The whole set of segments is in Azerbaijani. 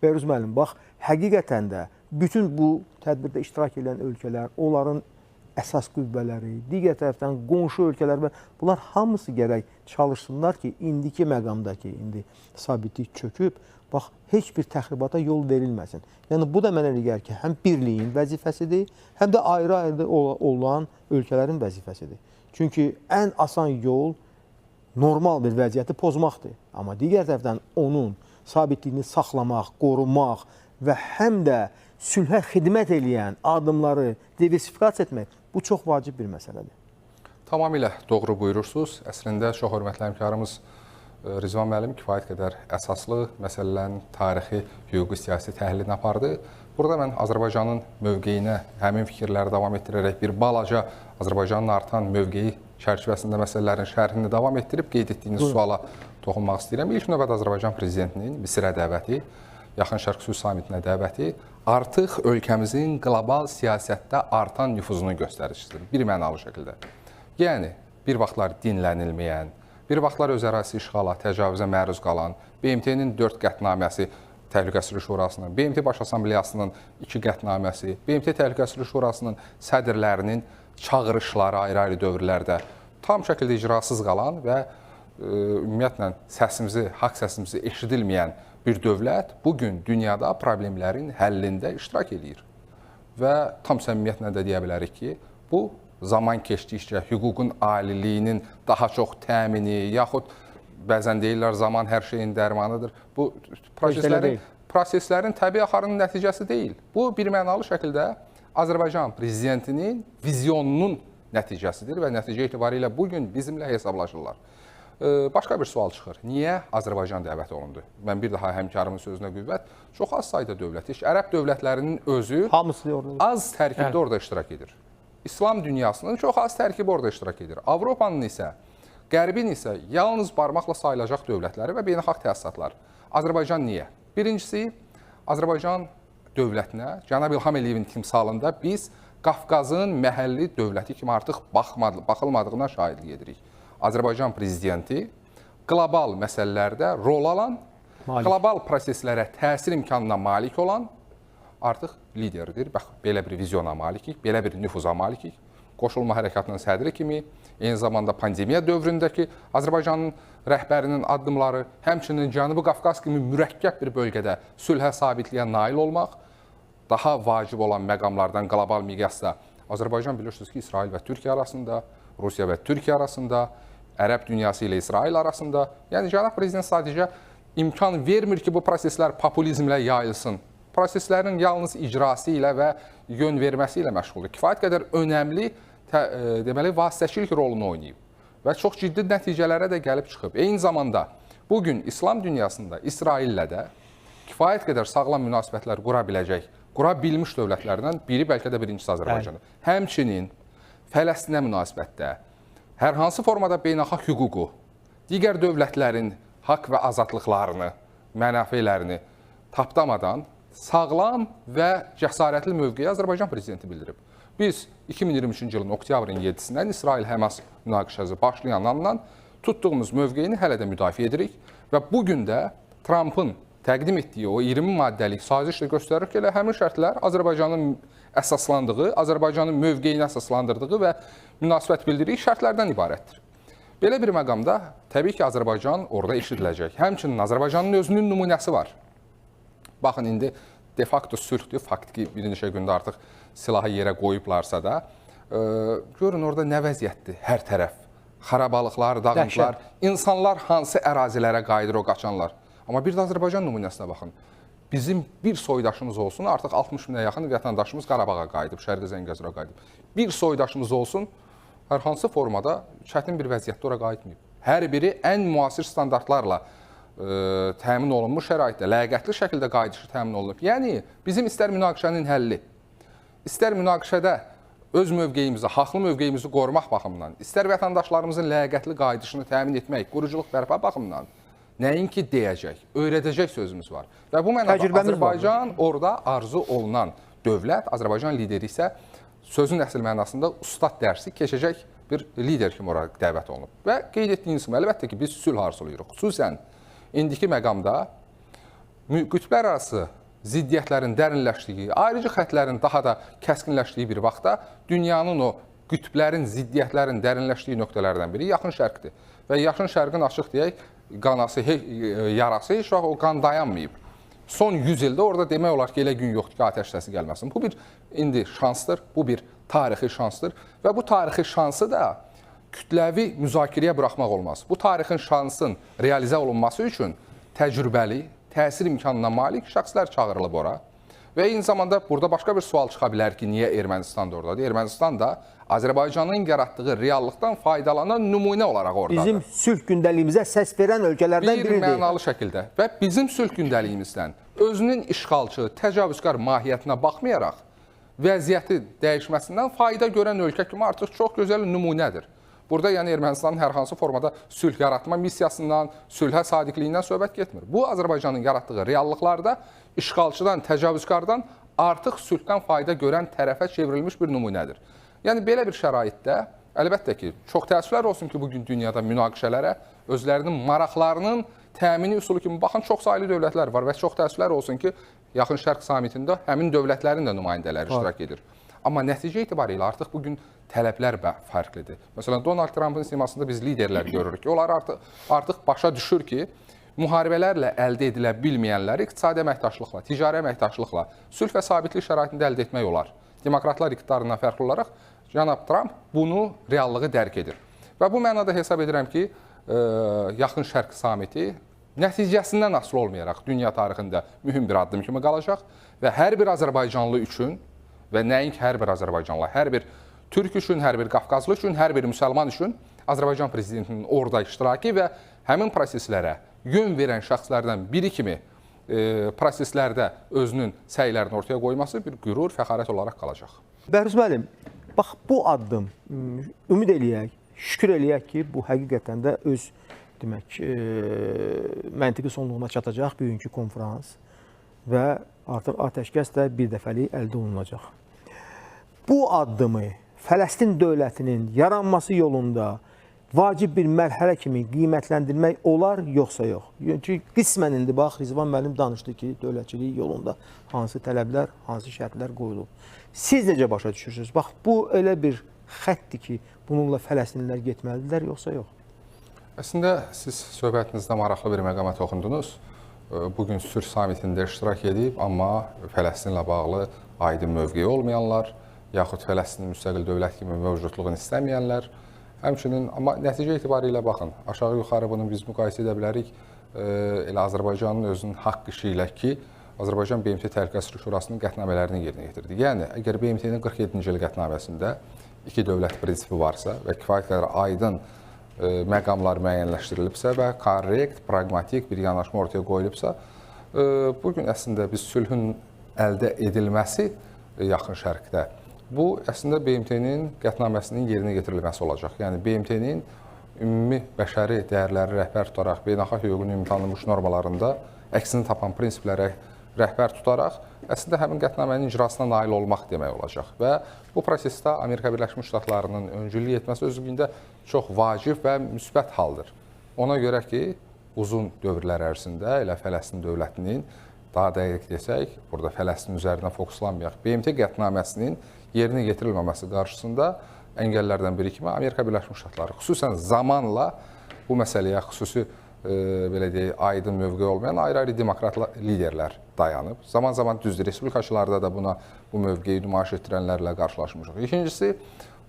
Bəhruz müəllim, bax, həqiqətən də bütün bu tədbirdə iştirak edən ölkələr, onların əsas qüvvələri, digər tərəfdən qonşu ölkələr və bunlar hamısı gərək çalışsınlar ki, indiki məqamdakı, indi sabitlik çöküb, bax, heç bir təxribata yol verilməsin. Yəni, bu da mənə elə gəlir ki, həm birliyin vəzifəsidir, həm də ayrı-ayrı olan ölkələrin vəzifəsidir. Çünki ən asan yol normal bir vəziyyəti pozmaqdır. Amma digər tərəfdən onun sabitliyini saxlamaq, qorumaq və həm də sülhə xidmət edən addımları diversifikasiya etmək, bu çox vacib bir məsələdir. Tamamilə doğru buyurursunuz. Əslində, çox hörmətli həmkarımız Rizvan müəllim kifayət qədər əsaslı məsələlərin tarixi, hüquqi, siyasi təhlilini apardı. Burada mən Azərbaycanın mövqeyinə həmin fikirləri davam etdirərək bir balaca Azərbaycanın artan mövqeyi çərçivəsində məsələlərin şərhini davam etdirib qeyd etdiyiniz suala toxunmaq istəyirəm. İlk növbədə Azərbaycan prezidentinin Misirə dəvəti, Yaxın Şərq Sülh Samitinə dəvəti artıq ölkəmizin qlobal siyasətdə artan nüfuzunun göstəricisidir. Bir mənalı şəkildə. Yəni, bir vaxtlar dinlənilməyən, bir vaxtlar öz ərazisi işğala, təcavüzə məruz qalan, BMT-nin 4 qətnaməsi, Təhlükəsizlik Şurasının, BMT Baş Assambleyasının 2 qətnaməsi, BMT Təhlükəsizlik Şurasının sədrlərinin çağırışları ayrı-ayrı dövrlərdə tam şəkildə icrasız qalan və ümumiyyətlə səsimizi, haqq səsimizi eşidilməyən bir dövlət bugün dünyada problemlərin həllində iştirak edir. Və tam səmimiyyətlə də deyə bilərik ki, bu zaman keçdikcə hüququn aliliyinin daha çox təmini, yaxud bəzən deyirlər zaman hər şeyin dərmanıdır. Bu proseslərin təbii axarının nəticəsi deyil. Bu, bir mənalı şəkildə Azərbaycan prezidentinin vizyonunun nəticəsidir və nəticə etibarilə bugün bizimlə hesablaşırlar. Başqa bir sual çıxır. Niyə Azərbaycan dəvət olundu? Mən bir daha həmkarımın sözünə qüvvət. Çox az sayda dövlət, ərəb dövlətlərinin özü az tərkibdə orada iştirak edir. İslam dünyasının çox az tərkibi orada iştirak edir. Avropanın isə, Qərbin isə yalnız barmaqla sayılacaq dövlətləri və beynəlxalq təsisatlar. Azərbaycan niyə? Birincisi, Azərbaycan dövlətinə, Cənab İlham Əliyevin timsalında biz Qafqazın məhəlli dövləti kimi artıq baxılmadığına şahidlik edirik. Azərbaycan prezidenti qlobal məsələlərdə rol alan, qlobal proseslərə təsir imkanına malik olan artıq liderdir. Bax, belə bir vizyona malikik, belə bir nüfuza malikik. Qoşulma hərəkatının sədri kimi, eyni zamanda pandemiya dövründəki Azərbaycanın rəhbərinin addımları, həmçinin Cənubi Qafqaz kimi mürəkkəb bir bölgədə sülhə sabitliyə nail olmaq, daha vacib olan məqamlardan qlobal miqyasda Azərbaycan bilirsiniz ki, İsrail və Türkiyə arasında, Rusiya və Türkiyə arasında, Ərəb dünyası ilə İsrail arasında, yəni Cənab Prezident sadəcə imkan vermir ki, bu proseslər populizmlə yayılsın. Proseslərin yalnız icrası ilə və yön verməsi ilə məşğuldur. Kifayət qədər önəmli deməli, vasitəçilik rolunu oynayıb və çox ciddi nəticələrə də gəlib çıxıb. Eyni zamanda bugün İslam dünyasında İsraillə də kifayət qədər sağlam münasibətlər qura biləcək, qura bilmiş dövlətlərdən biri, bəlkə də birincisi Azərbaycandır. Həmçinin Fələstinə münasibətdə hər hansı formada beynəlxalq hüququ, digər dövlətlərin haqq və azadlıqlarını, mənafelerini tapdamadan sağlam və cəsarətli mövqeyi Azərbaycan prezidenti bildirib. Biz 2023-cü ilin oktyabrın 7-sindən İsrail-Həmas münaqişəsi başlayan andan tutduğumuz mövqeyini hələ də müdafiə edirik və bugün də Trumpın təqdim etdiyi o 20 maddəlik sazişlə göstərir ki, elə həmin şərtlər Azərbaycanın əsaslandığı, Azərbaycanın mövqeyini əsaslandırdığı və münasibət bildiriyi şərtlərdən ibarətdir. Belə bir məqamda təbii ki, Azərbaycan orada eşidiləcək. Həmçinin Azərbaycanın özünün nümunəsi var. Baxın, indi de facto sülhdür, faktiki bir neçə gündə artıq silahı yerə qoyublarsa da, görün orada nə vəziyyətdir hər tərəf. Xarabalıqlar, dağıntılar, insanlar hansı ərazilərə qayıdır o qaçanlar. Amma bir də Azərbaycan nümunəsinə baxın. Bizim bir soydaşımız olsun, artıq 60 minə yaxın vətəndaşımız Qarabağa qayıdıb, Şərqi Zəngəzura qayıdıb. Bir soydaşımız olsun, hər hansı formada çətin bir vəziyyətdə ora qayıtmayıb. Hər biri ən müasir standartlarla təmin olunmuş şəraitdə, ləyaqətli şəkildə qayıdışı təmin olunub. Yəni, bizim istər münaqişənin həlli, istər münaqişədə öz mövqeyimizi, haqlı mövqeyimizi qorumaq baxımından, istər vətəndaşlarımızın ləyaqətli qayıdışını təmin etmək, quruculuq bərpa baxımından nəinki deyəcək, öyrədəcək sözümüz var. Və bu mənada Azərbaycan orada arzu olunan dövlət, Azərbaycan lideri isə sözün əsl mənasında ustad dərsi keçəcək bir lider kimi oraya dəvət olunub. Və qeyd etdiyiniz kimi, əlbəttə ki, biz sülh arzulayırıq. Xüsusən indiki məqamda qütblərarası ziddiyyətlərin dərinləşdiyi, ayrıcı xəttlərin daha da kəskinləşdiyi bir vaxtda dünyanın o qütblərin, ziddiyyətlərin dərinləşdiyi nöqtələrdən biri Yaxın Şərqdir. Və Yaxın Şərqin açıq deyək, yarası heç vaxt o qan dayanmayıb. Son 100 ildə orada demək olar ki, elə gün yoxdur ki, atəşkəsi gəlməsin. Bu bir indi şansdır, bu bir tarixi şansdır və bu tarixi şansı da kütləvi müzakirəyə buraxmaq olmaz. Bu tarixin şansın realizə olunması üçün təcrübəli, təsir imkanına malik şəxslər çağırılıb ora. Və eyni zamanda burada başqa bir sual çıxa bilər ki, niyə Ermənistan da oradadır? Ermənistan da Azərbaycanın yaratdığı reallıqdan faydalanan nümunə olaraq oradadır. Bizim sülh gündəliyimizə səs verən ölkələrdən biridir. Bir mənalı şəkildə və bizim sülh gündəliyimizdən özünün işğalçı, təcavüzkar mahiyyətinə baxmayaraq vəziyyəti dəyişməsindən fayda görən ölkə kimi artıq çox gözəl nümunədir. Burada yəni Ermənistanın hər hansı formada sülh yaratma missiyasından, sülhə sadiqliyindən söhbət getmir. Bu Azərbaycanın yaratdığı reallıqlarda işğalçıdan, təcavüzkardan artıq sülhdən fayda görən tərəfə çevrilmiş bir nümunədir. Yəni belə bir şəraitdə əlbəttə ki, çox təəssüflər olsun ki, bugün dünyada münaqişələrə özlərinin maraqlarının təmini üsulu kimi baxan çox saylı dövlətlər var və çox təəssüflər olsun ki, Yaxın Şərq samitində həmin dövlətlərin də nümayəndələri iştirak edir. Amma nəticə itibarilə artıq bugün tələblər fərqlidir. Məsələn, Donald Trumpın simasında biz liderlər görürük ki, onlar artıq başa düşür ki, müharibələrlə əldə edilə bilməyənləri iqtisadi əməkdaşlıqla, ticari əməkdaşlıqla, sülh və sabitlik şəraitində əldə etmək olar. Demokratlar iqtidarından fərqli olaraq cənab Trump bunu reallığı dərk edir. Və bu mənada hesab edirəm ki, Yaxın Şərq samiti nəticəsindən asılı olmayaraq dünya tarixində mühüm bir addım kimi qalacaq və hər bir Azərbaycanlı üçün və nəinki hər bir Azərbaycanlı, hər bir Türk üçün, hər bir Qafqazlı üçün, hər bir müsəlman üçün Azərbaycan prezidentinin orada iştirakı və həmin proseslərə yön verən şəxslərdən biri kimi proseslərdə özünün səylərini ortaya qoyması bir qürur, fəxarət olaraq qalacaq. Bəhruz müəllim, bax bu addım ümid eləyək, şükür eləyək ki, bu həqiqətən də öz demək məntiqi sonluğuna çatacaq bugünkü konfrans və artıq atəşkəs də bir dəfəlik əldə olunacaq. Bu addımı Fələstin dövlətinin yaranması yolunda vacib bir mərhələ kimi qiymətləndirmək olar, yoxsa yox? Çünki qismən indi bax, Rizvan müəllim danışdı ki, dövlətçilik yolunda hansı tələblər, hansı şərtlər qoyulub. Siz necə başa düşürsünüz? Bax, bu elə bir xəttdir ki, bununla Fələstinlilər getməlidirlər, yoxsa yox? Əslində, siz söhbətinizdə maraqlı bir məqama toxundunuz. Bugün sülh samitində iştirak edib, amma Fələstinlə bağlı aydın mövqeyi olmayanlar, yaxud Fələstinin müstəqil dövlət kimi mövcudluğunu istəməyənlər, həmçinin, amma nəticə etibarilə baxın, aşağı-yuxarı bunu biz müqayisə edə bilərik elə Azərbaycanın özünün haqq işi ilə ki, Azərbaycan BMT Təhlükəsizlik Şurasının qətnamələrini yerinə yetirdi. Yəni, əgər BMT-nin 47-ci il qətnaməsində iki dövlət prinsipi varsa və kifayət qədər aydın məqamlar müəyyənləşdirilibsə və korrekt, praqmatik bir yanaşma ortaya qoyulubsa, bugün əslində biz sülhün əldə edilməsi Yaxın Şərqdə, bu əslində BMT-nin qətnaməsinin yerinə getirilməsi olacaq. Yəni, BMT-nin ümumi bəşəri dəyərləri rəhbər tutaraq, beynəlxalq hüququn ümumi tanınmış normalarında əksini tapan prinsiplərə rəhbər tutaraq, əslində həmin qətnamənin icrasına nail olmaq demək olacaq. Və bu prosesdə Amerika Birləşmiş Ştatlarının öncülük etməsi özlüyündə çox vacib və müsbət haldır. Ona görə ki, uzun dövrlər ərzində elə Fələstin dövlətinin, daha dəqiq desək, burada Fələstin üzərinə fokuslanmayaq, BMT qətnaməsinin yerinə yetirilməməsi qarşısında əngəllərdən biri kimi Amerika Birləşmiş Ştatları xüsusən zamanla bu məsələyə xüsusi belə deyək, aydın mövqe olmayan ayrı-ayrı demokrat liderlər dayanıb. Zaman-zaman düzdür, respublikaçılarda da bu mövqeyi nümayiş etdirənlərlə qarşılaşmışıq. İkincisi,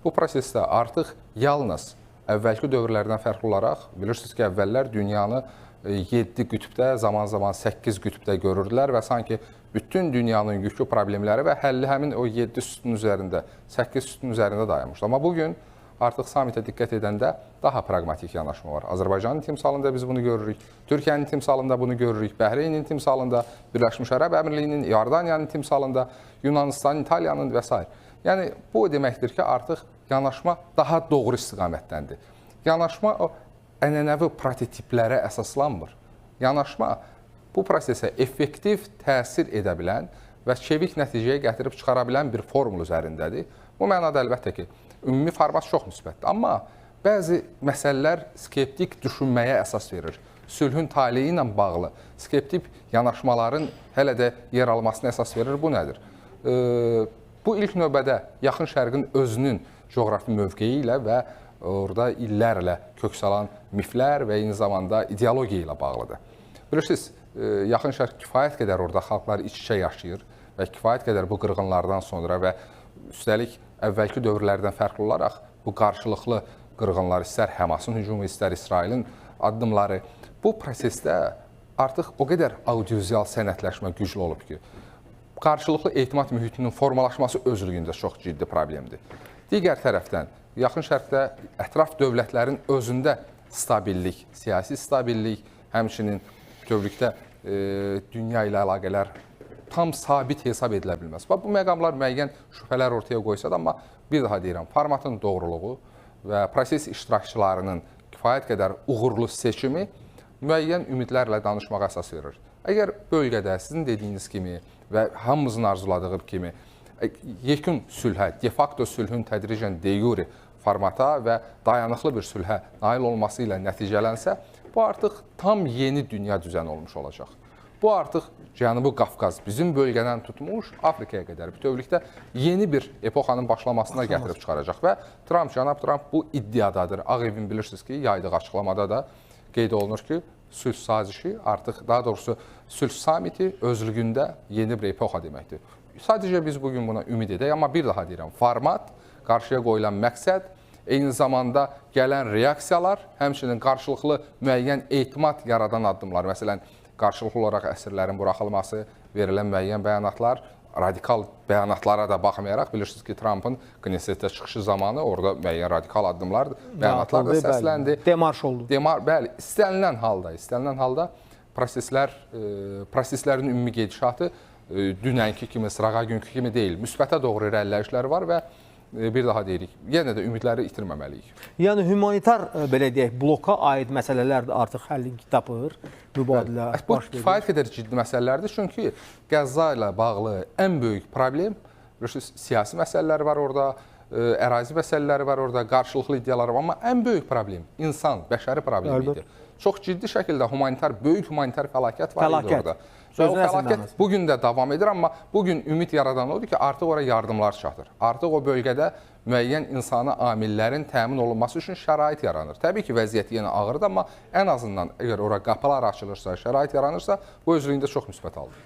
bu prosesdə artıq yalnız əvvəlki dövrlərdən fərqli olaraq, bilirsiniz ki, əvvəllər dünyanı 7 qütbdə, zaman-zaman 8 qütbdə görürdülər və sanki bütün dünyanın yükü problemləri və həlli həmin o 7 sütun üzərində, 8 sütun üzərində dayanmışdı. Amma bugün artıq samitə diqqət edəndə daha praqmatik yanaşma var. Azərbaycanın timsalında biz bunu görürük, Türkiyənin timsalında bunu görürük, Bəhreynin timsalında, Birləşmiş Ərəb Əmirliyinin, Yordaniyanın timsalında, Yunanistanın, İtaliyanın və s. Yəni, bu deməkdir ki, artıq yanaşma daha doğru istiqamətdəndir. Yanaşma o ənənəvi prototiplərə əsaslanmır. Yanaşma bu prosesə effektiv təsir edə bilən və çevik nəticəyə gətirib çıxara bilən bir formul üzərindədir. Bu mənada əlbəttə ki, ümumi format çox müsbətdir. Amma bəzi məsələlər skeptik düşünməyə əsas verir. sülhün taleyi ilə bağlı skeptik yanaşmaların hələ də yer almasına əsas verir. Bu nədir? Bu ilk növbədə Yaxın Şərqin özünün coğrafi mövqeyi ilə və orada illərlə kök salan miflər və eyni zamanda ideologiya ilə bağlıdır. Bilirsiniz, Yaxın Şərq kifayət qədər orada xalqlar iç-içə yaşayır və kifayət qədər bu qırğınlardan sonra və üstəlik əvvəlki dövrlərdən fərqli olaraq bu qarşılıqlı qırğınlar, istər Həmasın hücumu, istər İsrailin addımları, bu prosesdə artıq o qədər audiovizual sənətləşmə güclü olub ki, qarşılıqlı etimad mühitinin formalaşması özlüyündə çox ciddi problemdir. Digər tərəfdən, Yaxın Şərqdə ətraf dövlətlərin özündə stabillik, siyasi stabillik, həmçinin bütövlükdə dünya ilə əlaqələr tam sabit hesab edilə bilməz. Bu məqamlar müəyyən şübhələr ortaya qoysa da, amma bir daha deyirəm, formatın doğruluğu və proses iştirakçılarının kifayət qədər uğurlu seçimi müəyyən ümidlərlə danışmağa əsas verir. Əgər bölgədə sizin dediyiniz kimi və hamımızın arzuladığı kimi yekun sülhə, de facto sülhün tədricən de jure formata və dayanıqlı bir sülhə nail olması ilə nəticələnsə, bu artıq tam yeni dünya düzəni olmuş olacaq. Bu artıq Cənubi Qafqaz, bizim bölgədən tutmuş Afrikaya qədər bütövlükdə yeni bir epoxanın başlamasına gətirib çıxaracaq və cənab Trump bu iddiadadır. Ağ Evin bilirsiniz ki, yaydığı açıqlamada da qeyd olunur ki, sülh sazişi artıq, daha doğrusu sülh samiti özlüyündə yeni bir epoxa deməkdir. Sadəcə biz bugün buna ümid edək, amma bir daha deyirəm, format, qarşıya qoyulan məqsəd, eyni zamanda gələn reaksiyalar, həmçinin qarşılıqlı müəyyən etimad yaradan addımlar, məsələn, qarşılıqlı olaraq əsirlərin buraxılması, verilən müəyyən bəyanatlar, radikal bəyanatlara da baxmayaraq, bilirsiniz ki, Trumpın Knessetdə çıxışı zamanı orada müəyyən radikal addımlar, bəyanatlar da səsləndi. Demarş oldu. Bəli, istənilən halda proseslərin ümumi gedişatı dünənki kimi, sırağa günkü kimi deyil. Müsbətə doğru irəliləyişlər var və bir daha deyirik, yenə də ümidləri itirməməliyik. Yəni, humanitar, belə deyək, bloka aid məsələlər də artıq həllini tapır, mübadilə Bu baş verir. kifayət qədər ciddi məsələlərdir, çünki Qəzza ilə bağlı ən böyük problem, siyasi məsələlər var orada, ərazi məsələləri var orada, qarşılıqlı iddialar var, amma ən böyük problem insan, bəşəri problemidir. Çox ciddi şəkildə böyük humanitar fəlakət var idi orada. Və o fəlakət bugün də davam edir, amma bugün ümid yaradan odur ki, artıq oraya yardımlar çatır. Artıq o bölgədə müəyyən insani amillərin təmin olunması üçün şərait yaranır. Təbii ki, vəziyyət yenə ağırdır, amma ən azından əgər ora qapılar açılırsa, şərait yaranırsa, bu özlüyündə çox müsbət haldır.